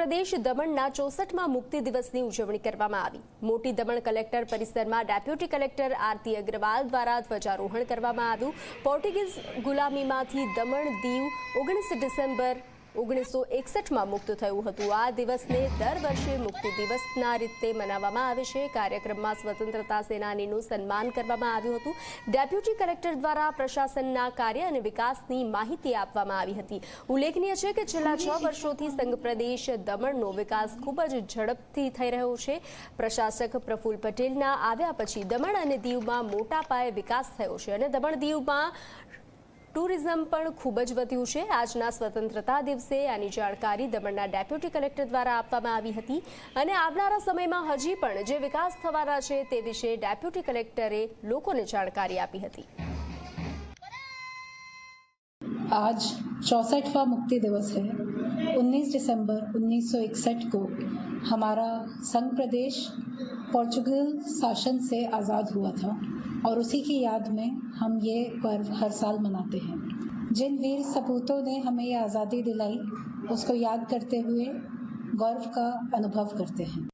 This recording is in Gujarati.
પ્રદેશ દમણના 64મા મુક્તિ દિવસની ઉજવણી કરવામાં આવી। મોટી દમણ કલેક્ટર પરિસરમાં ડેપ્યુટી કલેક્ટર આરતી અગ્રવાલ દ્વારા ધ્વજારોહણ કરવામાં આવ્યું। પોર્ટુગીઝ ગુલામીમાંથી દમણ દીવ 19 ડિસેમ્બર 1961માં મુક્ત થયું હતું। આ દિવસને દર વર્ષે મુક્તિ દિવસના રીતે મનાવવામાં આવે છે। કાર્યક્રમમાં સ્વતંત્રતા સેનાનીનું સન્માન કરવામાં આવ્યું હતું। ડેપ્યુટી કલેક્ટર દ્વારા પ્રશાસનના કાર્ય અને વિકાસની માહિતી આપવામાં આવી હતી। ઉલ્લેખનીય છે કે છેલ્લા 6 વર્ષોથી સંઘ પ્રદેશ દમણનો વિકાસ ખૂબ જ ઝડપથી થઈ રહ્યો છે। પ્રશાસક પ્રફુલ્લ પટેલના આવ્યા પછી દમણ અને દીવમાં મોટા પાયે વિકાસ થયો છે અને દમણ દીવમાં ટુરિઝમ પણ ખૂબ જ વધ્યું છે। આજના સ્વતંત્રતા દિવસે આની જાણકારી દમણના ડેપ્યુટી કલેક્ટર દ્વારા આપવામાં આવી હતી અને આવનારા સમયમાં હજી પણ જે વિકાસ થવાના છે તે વિશે ડેપ્યુટી કલેક્ટરે લોકોને જાણકારી આપી હતી। आज 64वां मुक्ति दिवस है। 19 दिसंबर 1961 को हमारा संघ प्रदेश पोर्चुगल शासन से आज़ाद हुआ था और उसी की याद में हम ये पर्व हर साल मनाते हैं। जिन वीर सपूतों ने हमें ये आज़ादी दिलाई उसको याद करते हुए गौरव का अनुभव करते हैं।